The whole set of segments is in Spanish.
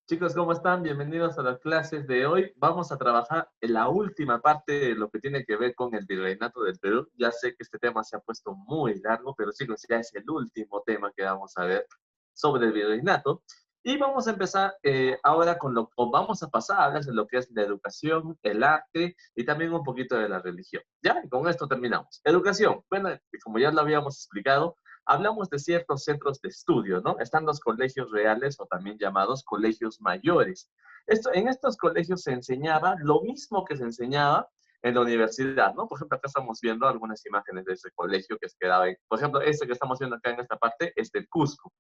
Chicos, ¿cómo están? Bienvenidos a las clases de hoy. Vamos a trabajar en la última parte de lo que tiene que ver con el virreinato del Perú. Ya sé que este tema se ha puesto muy largo, pero chicos, ya es el último tema que vamos a ver sobre el virreinato. Y vamos a empezar ahora o vamos a pasar a hablar de lo que es la educación, el arte y también un poquito de la religión. ¿Ya? Y con esto terminamos. Educación. Bueno, como ya lo habíamos explicado, hablamos de ciertos centros de estudio, ¿no? Están los colegios reales o también llamados colegios mayores. En estos colegios se enseñaba lo mismo que se enseñaba en la universidad, ¿no? Por ejemplo, acá estamos viendo algunas imágenes de ese colegio que quedaba, por ejemplo, este que estamos viendo acá en esta parte es del Cusco.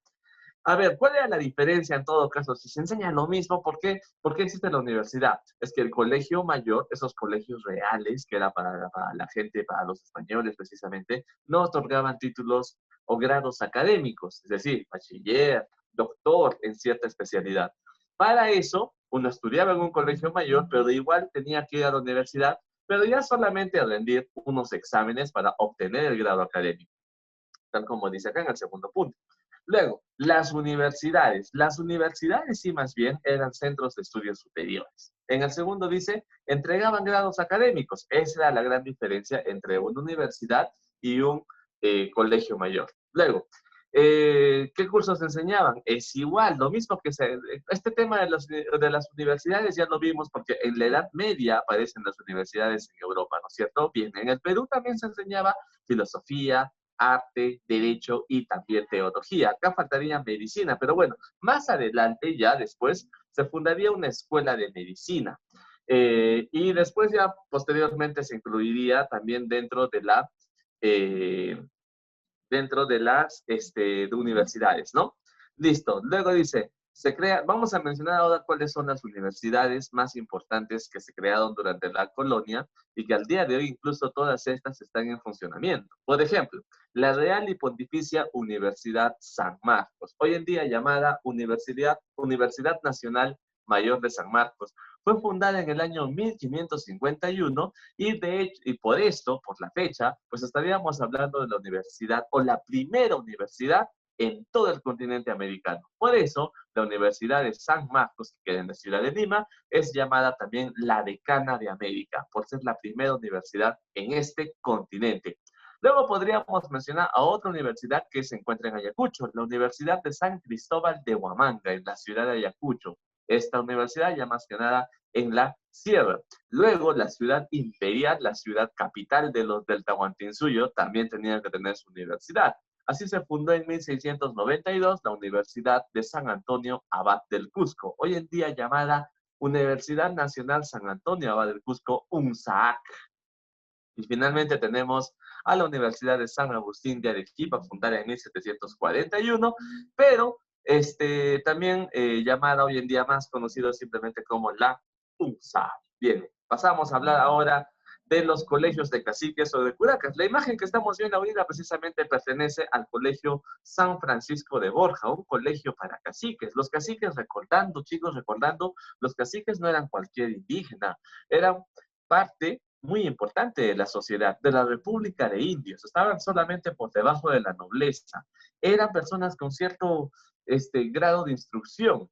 A ver, ¿cuál era la diferencia en todo caso? Si se enseña lo mismo, ¿por qué existe la universidad? Es que el colegio mayor, esos colegios reales, que era para la gente, para los españoles precisamente, no otorgaban títulos o grados académicos, es decir, bachiller, doctor en cierta especialidad. Para eso, uno estudiaba en un colegio mayor, pero igual tenía que ir a la universidad, pero ya solamente a rendir unos exámenes para obtener el grado académico, tal como dice acá en el segundo punto. Luego, las universidades. Las universidades, sí, más bien, eran centros de estudios superiores. En el segundo dice, entregaban grados académicos. Esa era la gran diferencia entre una universidad y un colegio mayor. Luego, ¿qué cursos enseñaban? Es igual, lo mismo este tema de las universidades ya lo vimos porque en la Edad Media aparecen las universidades en Europa, ¿no es cierto? Bien, en el Perú también se enseñaba filosofía, arte, derecho y también teología. Acá faltaría medicina, pero bueno, más adelante, ya después, se fundaría una escuela de medicina. Y después ya posteriormente se incluiría también eh, dentro de las de universidades, ¿no? Listo. Luego dice, vamos a mencionar ahora cuáles son las universidades más importantes que se crearon durante la colonia y que al día de hoy incluso todas estas están en funcionamiento. Por ejemplo, la Real y Pontificia Universidad San Marcos, hoy en día llamada Universidad Nacional Mayor de San Marcos, fue fundada en el año 1551 y de hecho, y por esto, por la fecha, pues estaríamos hablando de la universidad o la primera universidad en todo el continente americano. Por eso, la Universidad de San Marcos, que queda en la ciudad de Lima, es llamada también la Decana de América, por ser la primera universidad en este continente. Luego podríamos mencionar a otra universidad que se encuentra en Ayacucho, la Universidad de San Cristóbal de Huamanga, en la ciudad de Ayacucho. Esta universidad ya más que nada en la sierra. Luego, la ciudad imperial, la ciudad capital del Tahuantinsuyo, también tenía que tener su universidad. Así se fundó en 1692 la Universidad de San Antonio Abad del Cusco, hoy en día llamada Universidad Nacional San Antonio Abad del Cusco, UNSAAC. Y finalmente tenemos a la Universidad de San Agustín de Arequipa, fundada en 1741, pero también llamada hoy en día más conocido simplemente como la UNSA. Bien, pasamos a hablar ahora de los colegios de caciques o de curacas. La imagen que estamos viendo ahorita precisamente pertenece al colegio San Francisco de Borja, un colegio para caciques. Los caciques, recordando, chicos, recordando, los caciques no eran cualquier indígena, eran parte muy importante de la sociedad, de la República de Indios. Estaban solamente por debajo de la nobleza. Eran personas con cierto grado de instrucción.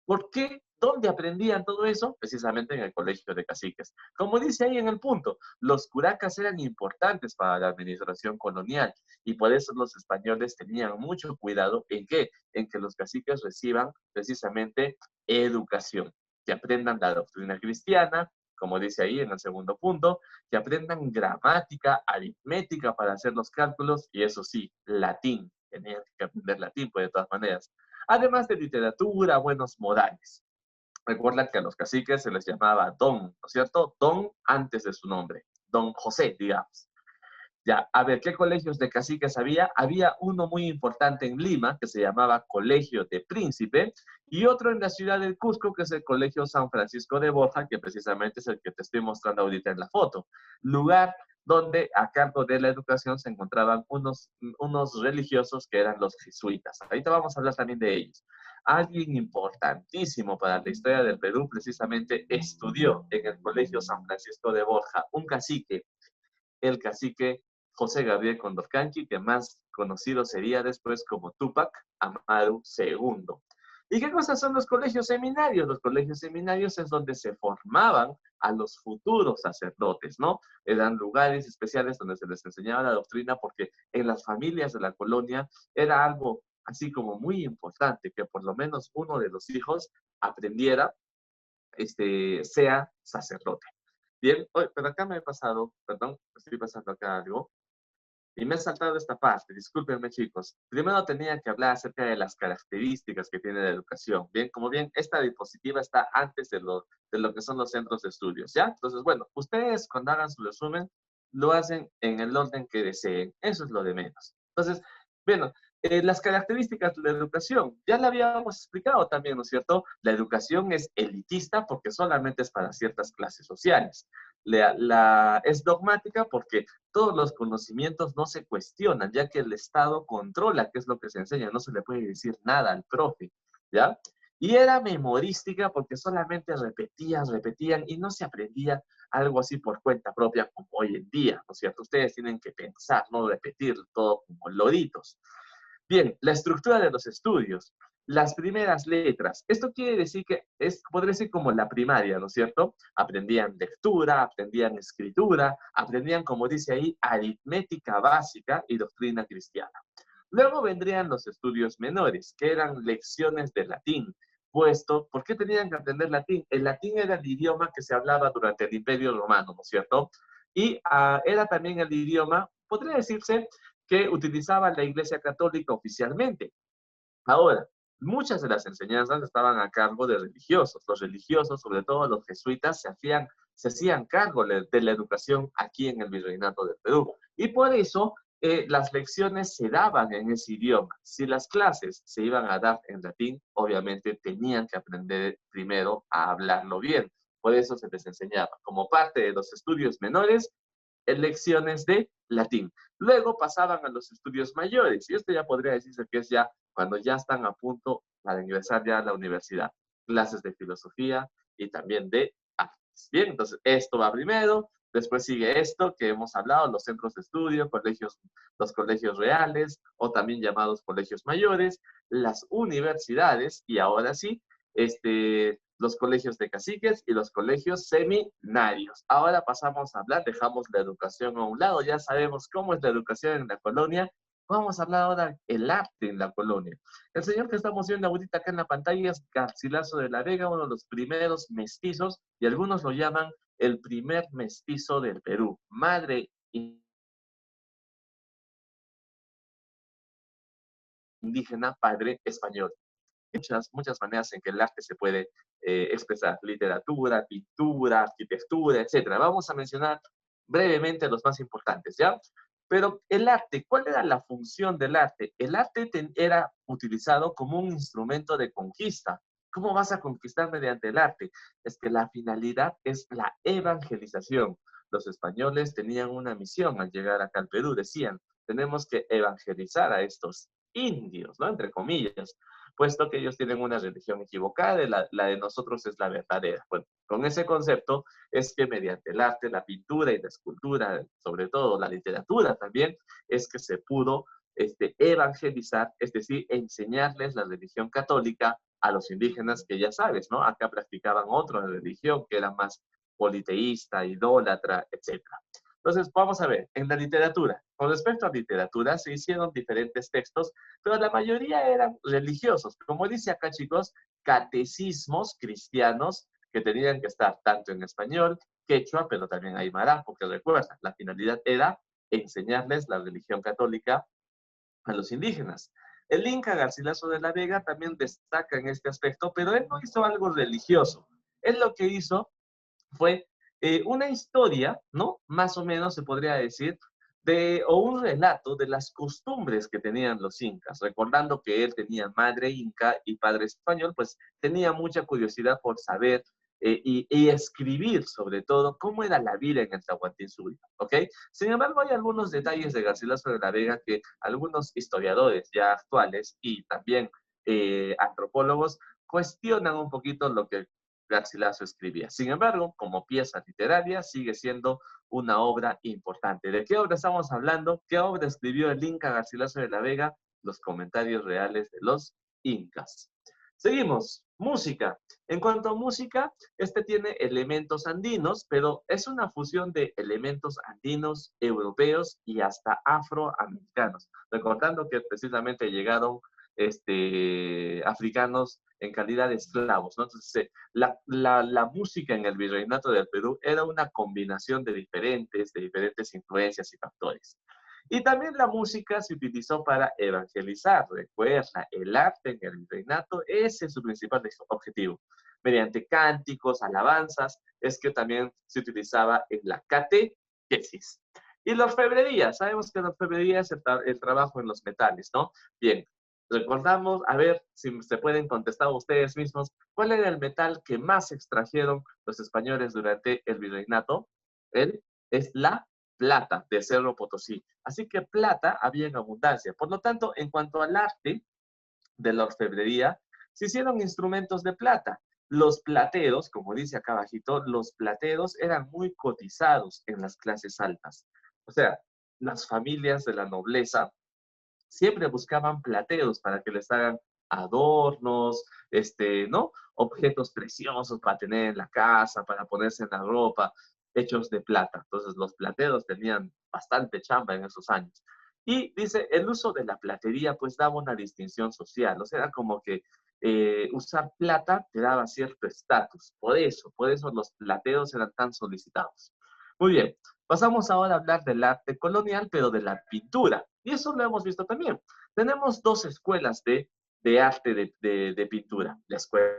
¿Por qué? ¿Dónde aprendían todo eso? Precisamente en el colegio de caciques. Como dice ahí en el punto, los curacas eran importantes para la administración colonial y por eso los españoles tenían mucho cuidado en qué, en que los caciques reciban precisamente educación, que aprendan la doctrina cristiana, como dice ahí en el segundo punto, que aprendan gramática, aritmética para hacer los cálculos y eso sí, latín. Tenían que aprender latín, pues de todas maneras. Además de literatura, buenos modales. Recuerda que a los caciques se les llamaba don, ¿no es cierto? Don antes de su nombre, don José, digamos. Ya, a ver, ¿qué colegios de caciques había? Había uno muy importante en Lima, que se llamaba Colegio de Príncipe, y otro en la ciudad de Cusco, que es el Colegio San Francisco de Borja, que precisamente es el que te estoy mostrando ahorita en la foto. Lugar donde a cargo de la educación se encontraban unos religiosos que eran los jesuitas. Ahorita vamos a hablar también de ellos. Alguien importantísimo para la historia del Perú precisamente estudió en el Colegio San Francisco de Borja, un cacique, el cacique José Gabriel Condorcanqui, que más conocido sería después como Túpac Amaru II. ¿Y qué cosas son los colegios seminarios? Los colegios seminarios es donde se formaban a los futuros sacerdotes, ¿no? Eran lugares especiales donde se les enseñaba la doctrina porque en las familias de la colonia era algo así como muy importante que por lo menos uno de los hijos aprendiera, sea sacerdote. Bien, pero acá me he pasado, perdón, estoy pasando acá algo. Y me he saltado esta parte, discúlpenme chicos. Primero tenía que hablar acerca de las características que tiene la educación. Bien, como bien, esta diapositiva está antes de lo que son los centros de estudios, ¿ya? Entonces, bueno, ustedes cuando hagan su resumen, lo hacen en el orden que deseen. Eso es lo de menos. Entonces, bueno, las características de la educación, ya la habíamos explicado también, ¿no es cierto? La educación es elitista porque solamente es para ciertas clases sociales. Es dogmática porque todos los conocimientos no se cuestionan, ya que el Estado controla qué es lo que se enseña, no se le puede decir nada al profe, ¿ya? Y era memorística porque solamente repetían y no se aprendía algo así por cuenta propia como hoy en día, ¿no es cierto? Ustedes tienen que pensar, no repetir todo como loritos. Bien, la estructura de los estudios. Las primeras letras. Esto quiere decir que podría ser como la primaria, ¿no es cierto? Aprendían lectura, aprendían escritura, aprendían, como dice ahí, aritmética básica y doctrina cristiana. Luego vendrían los estudios menores, que eran lecciones de latín. ¿Por qué tenían que aprender latín? El latín era el idioma que se hablaba durante el Imperio Romano, ¿no es cierto? Y era también el idioma, podría decirse, que utilizaba la Iglesia Católica oficialmente. Ahora, muchas de las enseñanzas estaban a cargo de religiosos. Los religiosos, sobre todo los jesuitas, se hacían cargo de la educación aquí en el Virreinato del Perú. Y por eso las lecciones se daban en ese idioma. Si las clases se iban a dar en latín, obviamente tenían que aprender primero a hablarlo bien. Por eso se les enseñaba. Como parte de los estudios menores, lecciones de latín. Luego pasaban a los estudios mayores, y esto ya podría decirse que es ya cuando ya están a punto para ingresar ya a la universidad. Clases de filosofía y también de artes. Bien, entonces esto va primero, después sigue esto que hemos hablado, los centros de estudio, los colegios reales o también llamados colegios mayores, las universidades y ahora sí, los colegios de caciques y los colegios seminarios. Ahora pasamos a hablar, dejamos la educación a un lado, ya sabemos cómo es la educación en la colonia. Vamos a hablar ahora del arte en la colonia. El señor que estamos viendo ahorita acá en la pantalla es Garcilaso de la Vega, uno de los primeros mestizos, y algunos lo llaman el primer mestizo del Perú. Madre indígena, padre español. Muchas maneras en que el arte se puede expresar, literatura, pintura, arquitectura, etcétera. Vamos a mencionar brevemente los más importantes, ¿ya? Pero el arte, ¿cuál era la función del arte? El arte era utilizado como un instrumento de conquista. ¿Cómo vas a conquistar mediante el arte? Es que la finalidad es la evangelización. Los españoles tenían una misión al llegar acá al Perú, decían, tenemos que evangelizar a estos indios, ¿no? Entre comillas, puesto que ellos tienen una religión equivocada y la de nosotros es la verdadera. Bueno, con ese concepto es que mediante el arte, la pintura y la escultura, sobre todo la literatura también, es que se pudo evangelizar, es decir, enseñarles la religión católica a los indígenas que ya sabes, ¿no? Acá practicaban otra religión que era más politeísta, idólatra, etcétera. Entonces, vamos a ver, en la literatura, con respecto a literatura, se hicieron diferentes textos, pero la mayoría eran religiosos. Como dice acá, chicos, catecismos cristianos que tenían que estar tanto en español, quechua, pero también aymara, porque recuerda, la finalidad era enseñarles la religión católica a los indígenas. El Inca Garcilaso de la Vega también destaca en este aspecto, pero él no hizo algo religioso. Él lo que hizo fue una historia, ¿no? Más o menos se podría decir, o un relato de las costumbres que tenían los incas. Recordando que él tenía madre inca y padre español, pues tenía mucha curiosidad por saber y escribir sobre todo cómo era la vida en el Tahuantinsuyo, ¿ok? Sin embargo, hay algunos detalles de Garcilaso de la Vega que algunos historiadores ya actuales y también antropólogos cuestionan un poquito lo que Garcilaso escribía. Sin embargo, como pieza literaria, sigue siendo una obra importante. ¿De qué obra estamos hablando? ¿Qué obra escribió el Inca Garcilaso de la Vega? Los comentarios reales de los incas. Seguimos, música. En cuanto a música, este tiene elementos andinos, pero es una fusión de elementos andinos, europeos y hasta afroamericanos. Recordando que precisamente llegaron africanos en calidad de esclavos, ¿no? Entonces, la música en el Virreinato del Perú era una combinación de diferentes influencias y factores. Y también la música se utilizó para evangelizar. Recuerda, el arte en el virreinato, ese es su principal objetivo. Mediante cánticos, alabanzas, es que también se utilizaba en la catequesis. Y la orfebrería, sabemos que la orfebrería es el trabajo en los metales, ¿no? Bien, recordamos, a ver si se pueden contestar ustedes mismos, ¿cuál era el metal que más extrajeron los españoles durante el virreinato? Es la plata de Cerro Potosí. Así que plata había en abundancia. Por lo tanto, en cuanto al arte de la orfebrería, se hicieron instrumentos de plata. Los plateros, como dice acá abajito, los plateros eran muy cotizados en las clases altas. O sea, las familias de la nobleza siempre buscaban plateros para que les hagan adornos, ¿no? Objetos preciosos para tener en la casa, para ponerse en la ropa, hechos de plata. Entonces los plateros tenían bastante chamba en esos años. Y dice, el uso de la platería pues daba una distinción social, o sea, era como que usar plata te daba cierto estatus. Por eso los plateros eran tan solicitados. Muy bien, pasamos ahora a hablar del arte colonial, pero de la pintura. Y eso lo hemos visto también. Tenemos dos escuelas de arte de pintura. La escuela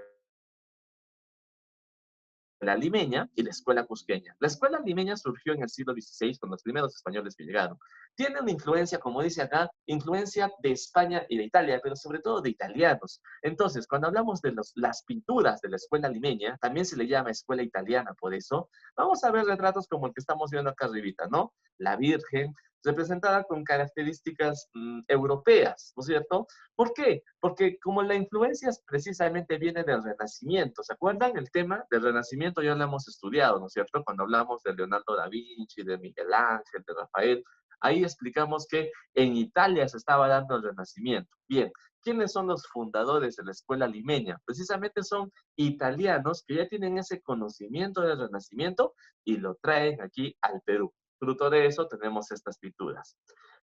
limeña y la escuela cusqueña. La escuela limeña surgió en el siglo XVI con los primeros españoles que llegaron. Tiene una influencia, como dice acá, influencia de España y de Italia, pero sobre todo de italianos. Entonces, cuando hablamos de las pinturas de la escuela limeña, también se le llama escuela italiana, por eso, vamos a ver retratos como el que estamos viendo acá arribita, ¿no? La Virgen, representada con características europeas, ¿no es cierto? ¿Por qué? Porque como la influencia precisamente viene del Renacimiento, ¿se acuerdan? El tema del Renacimiento ya lo hemos estudiado, ¿no es cierto? Cuando hablamos de Leonardo da Vinci, de Miguel Ángel, de Rafael, ahí explicamos que en Italia se estaba dando el Renacimiento. Bien, ¿quiénes son los fundadores de la escuela limeña? Precisamente son italianos que ya tienen ese conocimiento del Renacimiento y lo traen aquí al Perú. Fruto de eso tenemos estas pinturas.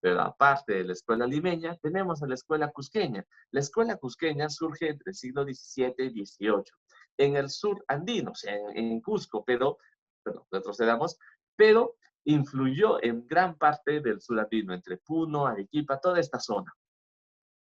Pero aparte de la escuela limeña, tenemos a la escuela cusqueña. La escuela cusqueña surge entre el siglo XVII y XVIII, en el sur andino, o sea, en Cusco, pero retrocedamos, pero influyó en gran parte del sur andino, entre Puno, Arequipa, toda esta zona.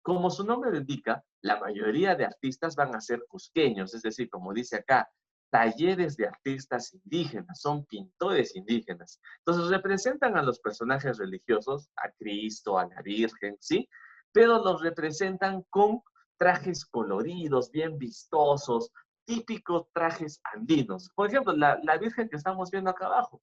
Como su nombre lo indica, la mayoría de artistas van a ser cusqueños, es decir, como dice acá, talleres de artistas indígenas, son pintores indígenas. Entonces representan a los personajes religiosos, a Cristo, a la Virgen, ¿sí? Pero los representan con trajes coloridos, bien vistosos, típicos trajes andinos. Por ejemplo, la Virgen que estamos viendo acá abajo.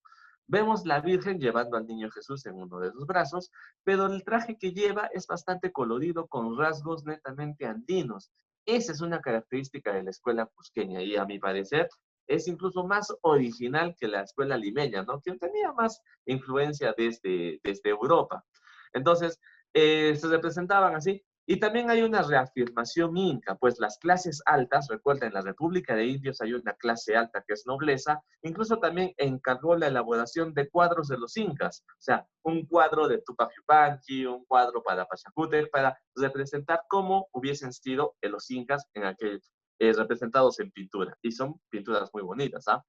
Vemos la Virgen llevando al niño Jesús en uno de sus brazos, pero el traje que lleva es bastante colorido con rasgos netamente andinos. Esa es una característica de la escuela cusqueña y a mi parecer es incluso más original que la escuela limeña, ¿no? Que tenía más influencia desde Europa. Entonces, se representaban así. Y también hay una reafirmación inca, pues las clases altas, recuerden, en la República de Indios hay una clase alta que es nobleza, incluso también encargó la elaboración de cuadros de los incas, o sea, un cuadro de Tupac Yupanqui, un cuadro para Pachacútec, para representar cómo hubiesen sido los incas en aquel, representados en pintura. Y son pinturas muy bonitas, ¿ah?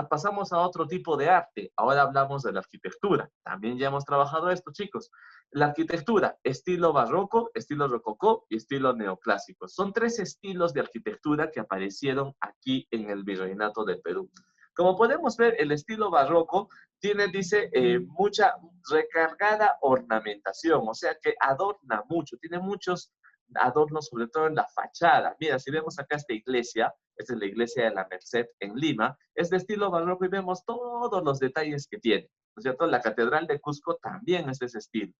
Pasamos a otro tipo de arte. Ahora hablamos de la arquitectura. También ya hemos trabajado esto, chicos. La arquitectura, estilo barroco, estilo rococó y estilo neoclásico. Son tres estilos de arquitectura que aparecieron aquí en el Virreinato del Perú. Como podemos ver, el estilo barroco dice, mucha recargada ornamentación, o sea que adorna mucho, tiene muchos adornos, sobre todo en la fachada. Mira, si vemos acá esta iglesia, esta es la iglesia de la Merced en Lima, es de estilo barroco y vemos todos los detalles que tiene, ¿no es cierto? La Catedral de Cusco también es de ese estilo.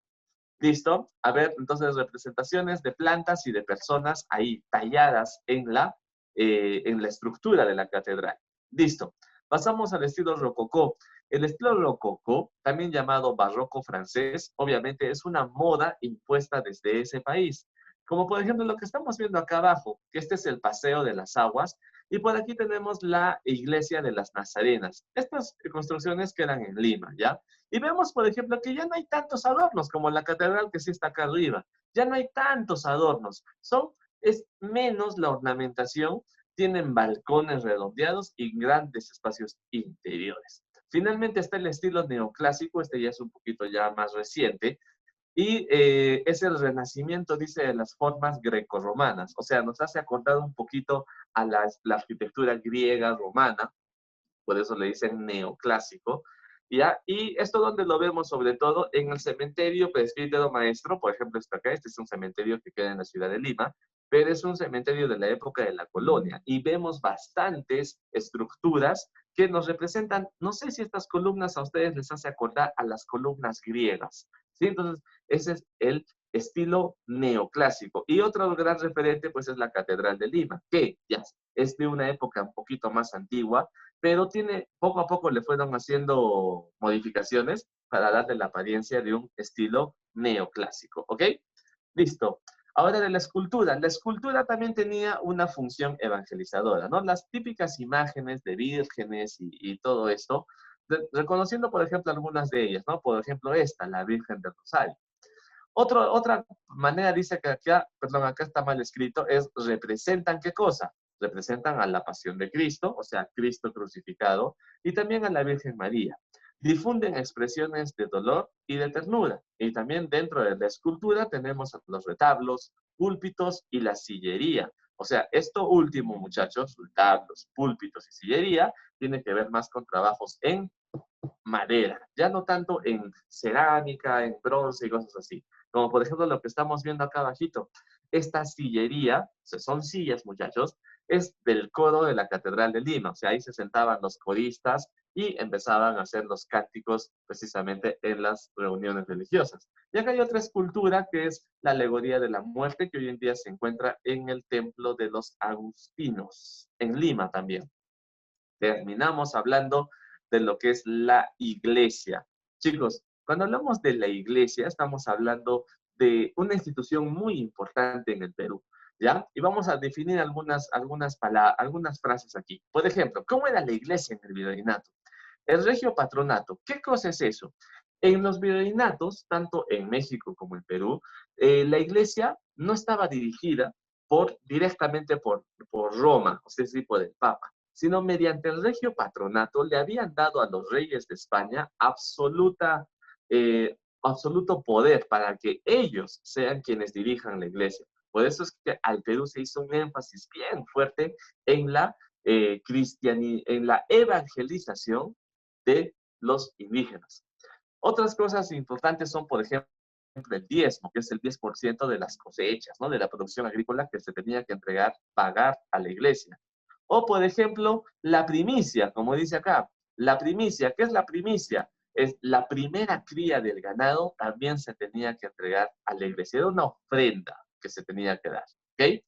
¿Listo? A ver, entonces representaciones de plantas y de personas ahí talladas en la estructura de la catedral. Listo. Pasamos al estilo rococó. El estilo rococó, también llamado barroco francés, obviamente es una moda impuesta desde ese país. Como por ejemplo lo que estamos viendo acá abajo, que este es el Paseo de las Aguas, y por aquí tenemos la Iglesia de las Nazarenas. Estas construcciones quedan en Lima, ¿ya? Y vemos, por ejemplo, que ya no hay tantos adornos como la catedral que sí está acá arriba. Ya no hay tantos adornos. Es menos la ornamentación, tienen balcones redondeados y grandes espacios interiores. Finalmente está el estilo neoclásico, este ya es un poquito ya más reciente, y es el renacimiento, dice, de las formas grecorromanas. O sea, nos hace acordar un poquito a la arquitectura griega romana, por eso le dicen neoclásico, ¿ya? Y esto donde lo vemos sobre todo en el cementerio Presbítero Maestro, por ejemplo, está acá, este es un cementerio que queda en la ciudad de Lima, pero es un cementerio de la época de la colonia, y vemos bastantes estructuras que nos representan, no sé si estas columnas a ustedes les hace acordar a las columnas griegas, ¿sí? Entonces, ese es el estilo neoclásico. Y otro gran referente, pues, es la Catedral de Lima, que ya es de una época un poquito más antigua, pero poco a poco le fueron haciendo modificaciones para darle la apariencia de un estilo neoclásico, ¿ok? Listo. Ahora de la escultura también tenía una función evangelizadora, ¿no? Las típicas imágenes de vírgenes y todo esto, reconociendo, por ejemplo, algunas de ellas, ¿no? Por ejemplo, esta, la Virgen del Rosario. Otra manera dice que acá, perdón, acá está mal escrito, es representan ¿qué cosa? Representan a la pasión de Cristo, o sea, Cristo crucificado, y también a la Virgen María. Difunden expresiones de dolor y de ternura. Y también dentro de la escultura tenemos los retablos, púlpitos y la sillería. O sea, esto último, muchachos, retablos, púlpitos y sillería, tiene que ver más con trabajos en madera, ya no tanto en cerámica, en bronce y cosas así. Como por ejemplo lo que estamos viendo acá abajito. Esta sillería, o sea, son sillas, muchachos, es del coro de la Catedral de Lima. O sea, ahí se sentaban los coristas y empezaban a hacer los cánticos precisamente en las reuniones religiosas. Y acá hay otra escultura que es la alegoría de la muerte, que hoy en día se encuentra en el Templo de los Agustinos, en Lima también. Terminamos hablando de lo que es la iglesia. Chicos, cuando hablamos de la iglesia, estamos hablando de una institución muy importante en el Perú, ¿ya? Y vamos a definir algunas frases aquí. Por ejemplo, ¿cómo era la iglesia en el virreinato? El regio patronato, ¿qué cosa es eso? En los virreinatos, tanto en México como en Perú, la iglesia no estaba dirigida directamente por Roma, es decir, por el Papa, sino mediante el regio patronato le habían dado a los reyes de España absoluto poder para que ellos sean quienes dirijan la iglesia. Por eso es que al Perú se hizo un énfasis bien fuerte en en la evangelización de los indígenas. Otras cosas importantes son, por ejemplo, el diezmo, que es el 10% de las cosechas, ¿no? De la producción agrícola que se tenía que pagar a la iglesia. O, por ejemplo, la primicia, como dice acá. La primicia, ¿qué es la primicia? Es la primera cría del ganado, también se tenía que entregar a la iglesia. Era una ofrenda que se tenía que dar, ¿ok?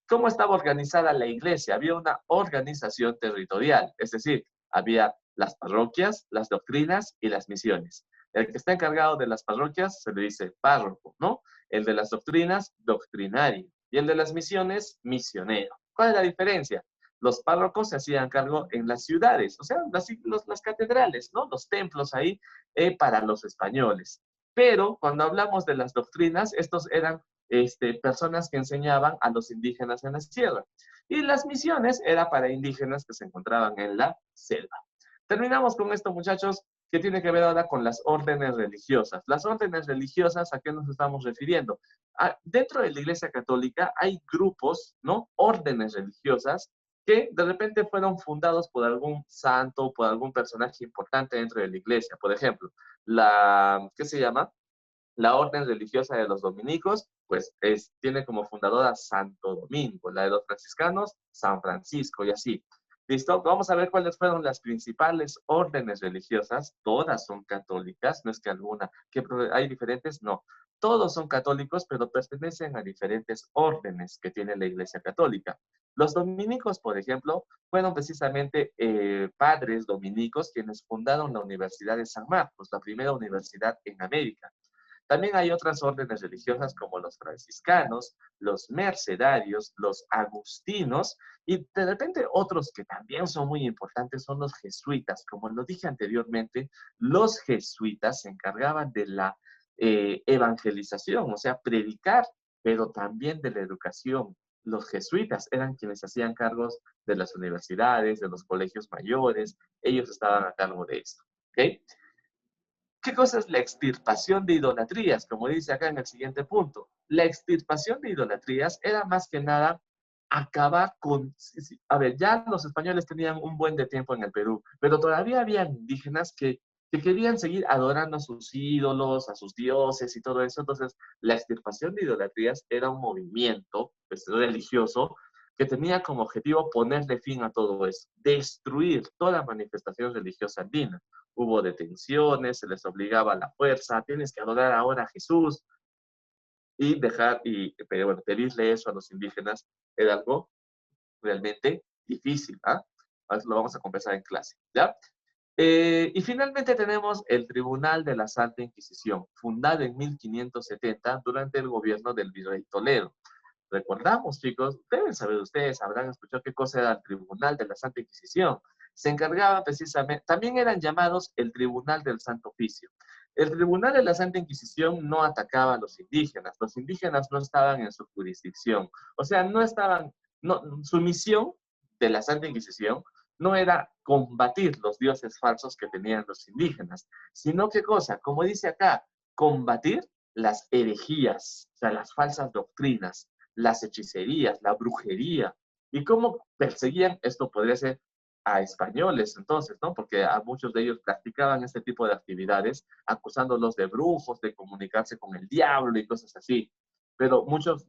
¿Cómo estaba organizada la iglesia? Había una organización territorial, es decir, había las parroquias, las doctrinas y las misiones. El que está encargado de las parroquias se le dice párroco, ¿no? El de las doctrinas, doctrinario. Y el de las misiones, misionero. ¿Cuál es la diferencia? Los párrocos se hacían cargo en las ciudades, o sea, las catedrales, ¿no? Los templos ahí para los españoles. Pero cuando hablamos de las doctrinas, estos eran personas que enseñaban a los indígenas en la sierra. Y las misiones era para indígenas que se encontraban en la selva. Terminamos con esto, muchachos, que tiene que ver ahora con las órdenes religiosas. Las órdenes religiosas, ¿a qué nos estamos refiriendo? Dentro de la Iglesia Católica hay grupos, ¿no? Órdenes religiosas que de repente fueron fundados por algún santo, por algún personaje importante dentro de la Iglesia. Por ejemplo, ¿qué se llama? La orden religiosa de los dominicos, pues tiene como fundadora Santo Domingo, la de los franciscanos, San Francisco y así. ¿Listo? Vamos a ver cuáles fueron las principales órdenes religiosas. Todas son católicas, no es que alguna, que hay diferentes, no. Todos son católicos, pero pertenecen a diferentes órdenes que tiene la Iglesia Católica. Los dominicos, por ejemplo, fueron precisamente padres dominicos quienes fundaron la Universidad de San Marcos, la primera universidad en América. También hay otras órdenes religiosas como los franciscanos, los mercedarios, los agustinos y de repente otros que también son muy importantes son los jesuitas. Como lo dije anteriormente, los jesuitas se encargaban de la evangelización, o sea, predicar, pero también de la educación. Los jesuitas eran quienes hacían cargos de las universidades, de los colegios mayores, ellos estaban a cargo de esto. ¿Ok? ¿Qué cosa es la extirpación de idolatrías? Como dice acá en el siguiente punto. La extirpación de idolatrías era más que nada acabar con... A ver, ya los españoles tenían un buen de tiempo en el Perú, pero todavía había indígenas que querían seguir adorando a sus ídolos, a sus dioses y todo eso. Entonces, la extirpación de idolatrías era un movimiento pues, religioso que tenía como objetivo ponerle fin a todo eso, destruir toda manifestación religiosa andina. Hubo detenciones, se les obligaba a la fuerza, tienes que adorar ahora a Jesús y pero bueno, pedirle eso a los indígenas era algo realmente difícil, ¿ah? Ahora lo vamos a conversar en clase, ¿ya? Y finalmente tenemos el Tribunal de la Santa Inquisición, fundado en 1570 durante el gobierno del virrey Toledo. Recordamos, chicos, deben saber ustedes, habrán escuchado qué cosa era el Tribunal de la Santa Inquisición. Se encargaba precisamente, también eran llamados el Tribunal del Santo Oficio. El Tribunal de la Santa Inquisición no atacaba a los indígenas no estaban en su jurisdicción, o sea, no estaban, no, su misión de la Santa Inquisición no era combatir los dioses falsos que tenían los indígenas, sino qué cosa, como dice acá, combatir las herejías, o sea, las falsas doctrinas, las hechicerías, la brujería. ¿Y cómo perseguían? Esto podría ser a españoles entonces, ¿no? Porque a muchos de ellos practicaban este tipo de actividades, acusándolos de brujos, de comunicarse con el diablo y cosas así. Pero muchos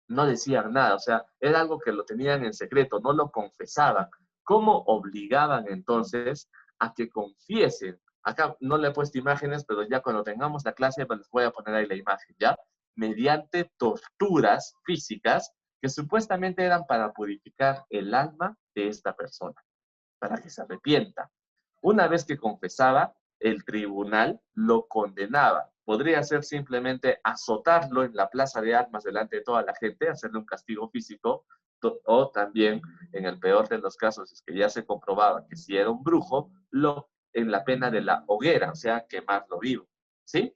no decían nada, o sea, era algo que lo tenían en secreto, no lo confesaban. ¿Cómo obligaban entonces a que confiesen? Acá no le he puesto imágenes, pero ya cuando tengamos la clase pues les voy a poner ahí la imagen, ¿ya? Mediante torturas físicas que supuestamente eran para purificar el alma de esta persona, para que se arrepienta. Una vez que confesaba, el tribunal lo condenaba. Podría ser simplemente azotarlo en la plaza de armas delante de toda la gente, hacerle un castigo físico, o también, en el peor de los casos, es que ya se comprobaba que si era un brujo, en la pena de la hoguera, o sea, quemarlo vivo. ¿Sí?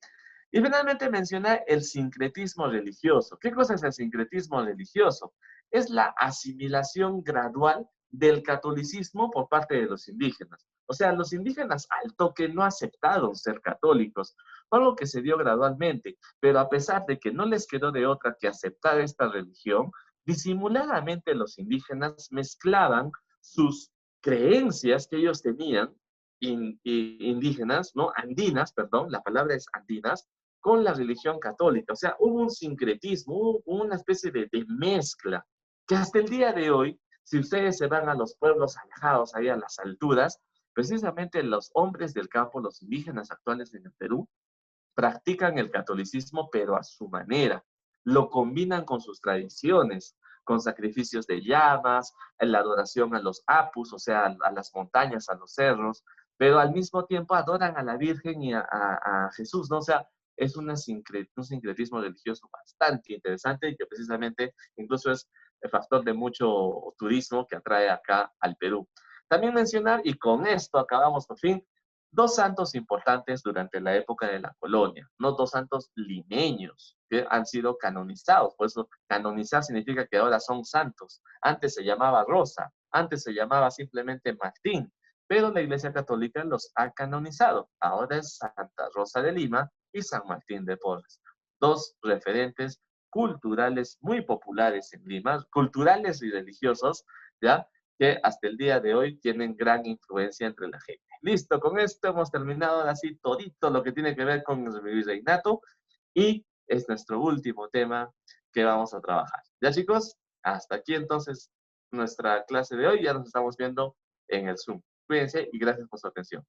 Y finalmente menciona el sincretismo religioso. ¿Qué cosa es el sincretismo religioso? Es la asimilación gradual del catolicismo por parte de los indígenas. O sea, los indígenas al toque no aceptaron ser católicos, fue algo que se dio gradualmente, pero a pesar de que no les quedó de otra que aceptar esta religión, disimuladamente los indígenas mezclaban sus creencias que ellos tenían indígenas, ¿no? Andinas, perdón, la palabra es andinas, con la religión católica. O sea, hubo un sincretismo, hubo una especie de mezcla, que hasta el día de hoy, si ustedes se van a los pueblos alejados, ahí a las alturas, precisamente los hombres del campo, los indígenas actuales en el Perú, practican el catolicismo, pero a su manera. Lo combinan con sus tradiciones, con sacrificios de llamas, en la adoración a los apus, o sea, a las montañas, a los cerros, pero al mismo tiempo adoran a la Virgen y a Jesús, ¿no? O sea, es un sincretismo religioso bastante interesante y que precisamente incluso es el factor de mucho turismo que atrae acá al Perú. También mencionar, y con esto acabamos por fin, dos santos importantes durante la época de la colonia, no dos santos limeños que han sido canonizados. Por eso canonizar significa que ahora son santos. Antes se llamaba Rosa, antes se llamaba simplemente Martín, pero la Iglesia Católica los ha canonizado. Ahora es Santa Rosa de Lima y San Martín de Porres. Dos referentes culturales muy populares en Lima, culturales y religiosos, ¿ya? Que hasta el día de hoy tienen gran influencia entre la gente. Listo, con esto hemos terminado así todito lo que tiene que ver con el virreinato y es nuestro último tema que vamos a trabajar. ¿Ya, chicos? Hasta aquí entonces nuestra clase de hoy. Ya nos estamos viendo en el Zoom. Cuídense y gracias por su atención.